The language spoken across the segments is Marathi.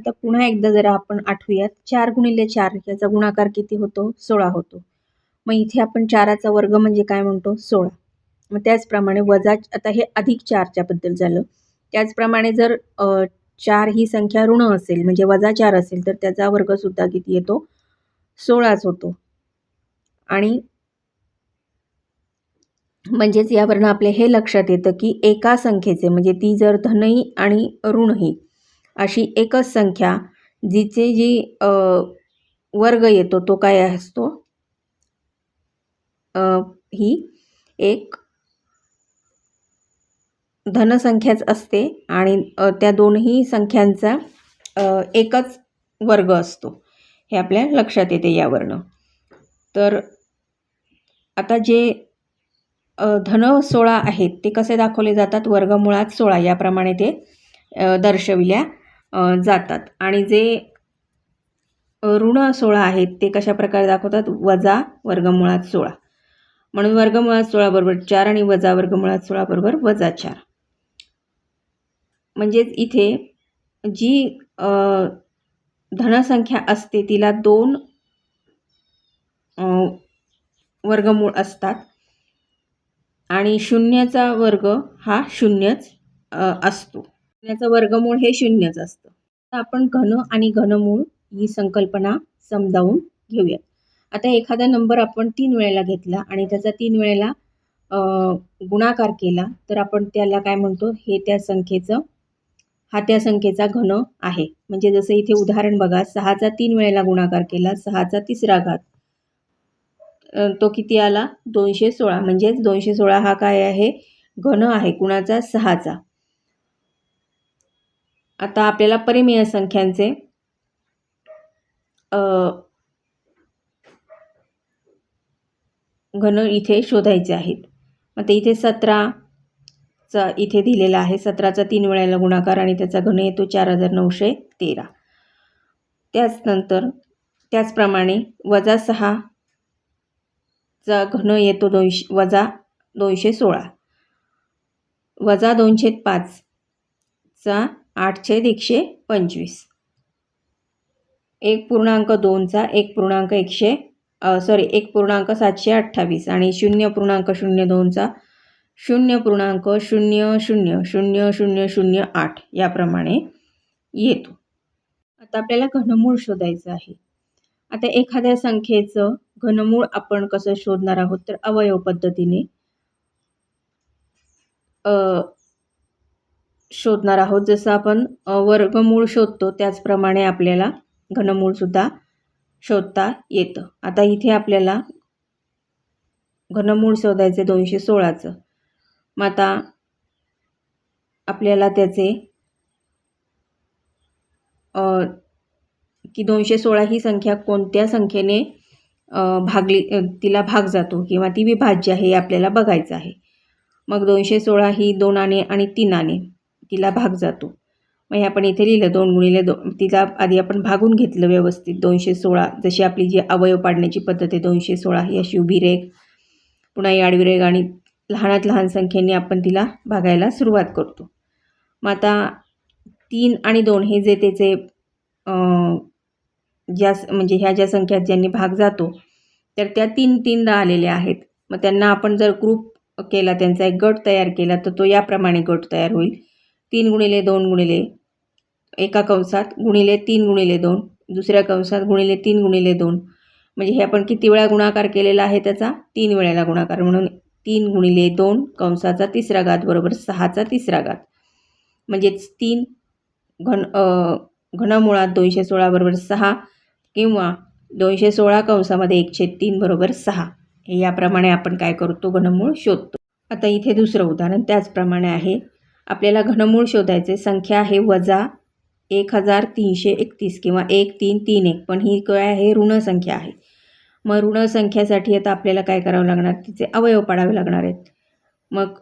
आता पुन्हा एकदा जरा आपण आठवूयात, 4 गुणिले 4 याचा गुणाकार किती होतो? 16 होतो. मग इथे आपण 4चा वर्ग म्हणजे काय म्हणतो? 16. मग त्याचप्रमाणे वजा, आता हे अधिक 4च्या बद्दल झालं. त्याचप्रमाणे जर 4 ही संख्या ऋण असेल म्हणजे वजा 4 असेल तर त्याचा वर्गसुद्धा किती येतो? 16च होतो. आणि म्हणजेच यावरनं आपल्या हे लक्षात येतं की एका संख्येचे म्हणजे ती जर धनही आणि ऋणही अशी एकच संख्या जिचे जी वर्ग येतो तो काय असतो? ही एक धनसंख्याच असते आणि त्या दोन्ही संख्यांचा एकच वर्ग असतो, हे आपल्या लक्षात येते यावरनं. तर आता जे धन 16 आहेत ते कसे दाखवले जातात? वर्गमुळात 16 याप्रमाणे ते दर्शविल्या जातात. आणि जे ऋण 16 आहेत ते कशा प्रकारे दाखवतात? वजा वर्गमुळात 16. म्हणून वर्गमुळात 16 बरोबर 4 आणि वजा वर्गमुळात 16 बरोबर वजा 4. म्हणजेच इथे जी धनसंख्या असते तिला 2 वर्गमूळ असतात आणि शून्याचा वर्ग हा शून्यच असतो. शून्याचं वर्गमूळ हे शून्यच असतं. तर आपण घन आणि घनमूळ ही संकल्पना समजावून घेऊयात. आता एखादा नंबर आपण 3 वेळेला घेतला आणि त्याचा 3 वेळेला गुणाकार केला तर आपण त्याला काय म्हणतो? हा त्या संख्येचा घन आहे. म्हणजे जसं इथे उदाहरण बघा, 6चा 3 वेळेला गुणाकार केला, 6चा 3रा घात, तो किती आला? 216. म्हणजेच 216 हा काय आहे? घन आहे. कुणाचा? 6चा. आता आपल्याला परिमेय संख्यांचे घन इथे शोधायचे आहेत. मग इथे 17चा इथे दिलेला आहे. 17चा 3 वेळेला गुणाकार आणि त्याचा घन येतो 4913. त्याचप्रमाणे वजा 6चा घन येतो वजा 216. वजा 2/5चा 8/125. 1.2चा 1.728 आणि 0.02चा 0.000008 याप्रमाणे येतो. आता आपल्याला घनमूळ शोधायचं आहे. आता एखाद्या संख्येचं घनमूळ आपण कसं शोधणार आहोत? तर अवयव पद्धतीने शोधणार आहोत. जसं आपण वर्गमूळ शोधतो त्याचप्रमाणे आपल्याला घनमूळ सुद्धा शोधता येतं. आता इथे आपल्याला घनमूळ शोधायचे 216चं. मग आता आपल्याला त्याचे की 216 ही संख्या कोणत्या संख्येने तिला भाग जातो किंवा ती विभाज्य आहे हे आपल्याला बघायचं आहे. मग 216 ही 2 आणे आणि 3 आणे तिला भाग जातो. मग हे आपण इथे लिहिलं 2 गुणिले 2. तिला आधी आपण भागून घेतलं व्यवस्थित. 216 जशी आपली जी अवयव पाडण्याची पद्धत आहे, 216 ही अशी उभी रेघ, पुन्हा ही आडवी रेघ आणि लहानात लहान संख्येने आपण तिला भागायला सुरुवात करतो. मग आता 3 आणि 2 हे जे त्याचे म्हणजे ह्या ज्या संख्या ज्यांनी भाग जातो तर त्या 3-3दा आलेल्या आहेत. मग त्यांना आपण जर ग्रुप केला, त्यांचा एक गट तयार केला तर तो याप्रमाणे गट तयार होईल. 3 गुणिले 2 गुणिले एका कंसात गुणिले 3 गुणिले 2 दुसऱ्या कंसात गुणिले 3 गुणिले 2. म्हणजे हे आपण किती वेळा गुणाकार केलेला आहे? त्याचा 3 वेळेला गुणाकार. म्हणून 3 गुणिले 2 कंसाचा 3रा घात बरोबर 6चा 3रा घात. म्हणजेच 3 घनमुळात 216 बरोबर 6 किंवा 216 कंसामध्ये 1/3 बरोबर 6. हे याप्रमाणे आपण काय करतो? घनमूळ शोधतो. आता इथे दुसरं उदाहरण त्याचप्रमाणे आहे. आपल्याला घनमूळ शोधायचे. संख्या आहे वजा 1331 किंवा 1331, पण ही काय आहे? ऋण संख्या आहे. मग ऋण संख्यासाठी आता आपल्याला काय करावं लागणार? तिचे अवयव पाडावे लागणार आहेत. मग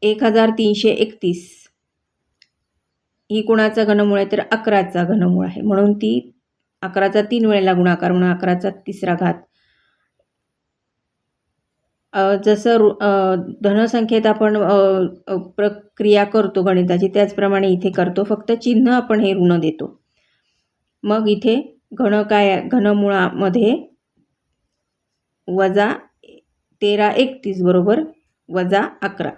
1331 ही कोणाचा घनमूळ आहे? तर 11चा घनमूळ आहे. म्हणून ती 11चा 3 वेळेला गुणाकार म्हणून 11चा 3रा घात जसं धनसंख्येत आपण प्रक्रिया करतो गणिताची त्याचप्रमाणे इथे करतो, फक्त चिन्ह आपण हे ऋण देतो. मग इथे घनमुळामध्ये वजा 1331 बरोबर वजा 11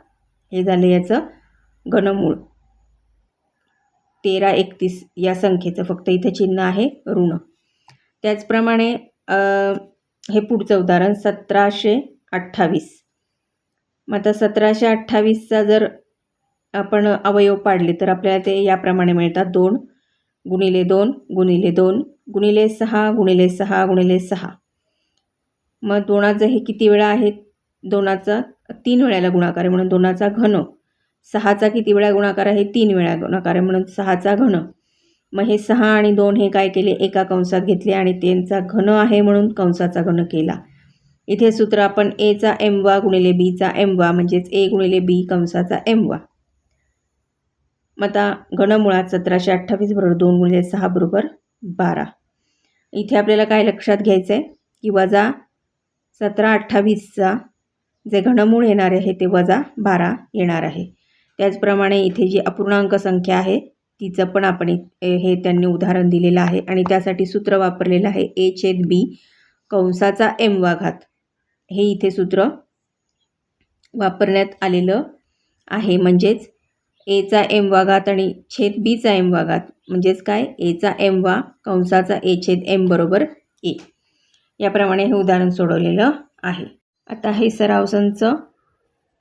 हे झालं याचं घनमूळ. 1331 या संख्येचं फक्त इथे चिन्ह आहे ऋण. त्याचप्रमाणे हे पुढचं उदाहरण 1728. मग आता 1728चा जर आपण अवयव पाडले तर आपल्याला ते याप्रमाणे मिळतात. 2 गुणिले 2 गुणिले 2 गुणिले 6 गुणिले 6 गुणिले 6. मग 2चं हे किती वेळा आहे? 2चा 3 वेळेला गुणाकार आहे म्हणून 2चा घन. 6चा किती वेळा गुणाकार आहे? 3 वेळा गुणाकार आहे म्हणून 6चा घन. मग हे 6 आणि 2 हे काय केले? एका कंसात घेतले आणि त्यांचा घन आहे म्हणून कंसाचा घन केला. इथे सूत्र आपण एचा एम वा गुणिले बीचा एम वा म्हणजेच ए गुणिले बी कंसाचा एम वा. मग आता घनमुळात 1728 बरोबर 2 गुणिले 6 बरोबर 12. इथे आपल्याला काय लक्षात घ्यायचं आहे की वजा 1728चा जे घनमूळ येणार आहे ते वजा 12 येणार आहे. त्याचप्रमाणे इथे जी अपूर्णांक संख्या आहे तिचं पण आपण हे त्यांनी उदाहरण दिलेलं आहे आणि त्यासाठी सूत्र वापरलेलं आहे a/b कंसाचा एम वा घात. हे इथे सूत्र वापरण्यात आलेलं आहे. म्हणजेच एचा एम वा घात आणि छेद बीचा एम वा घात म्हणजेच काय? एचा एम वा कंसाचा a/m बरोबर ए. याप्रमाणे हे उदाहरण सोडवलेलं आहे. आता हे सराव संच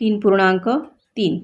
3.3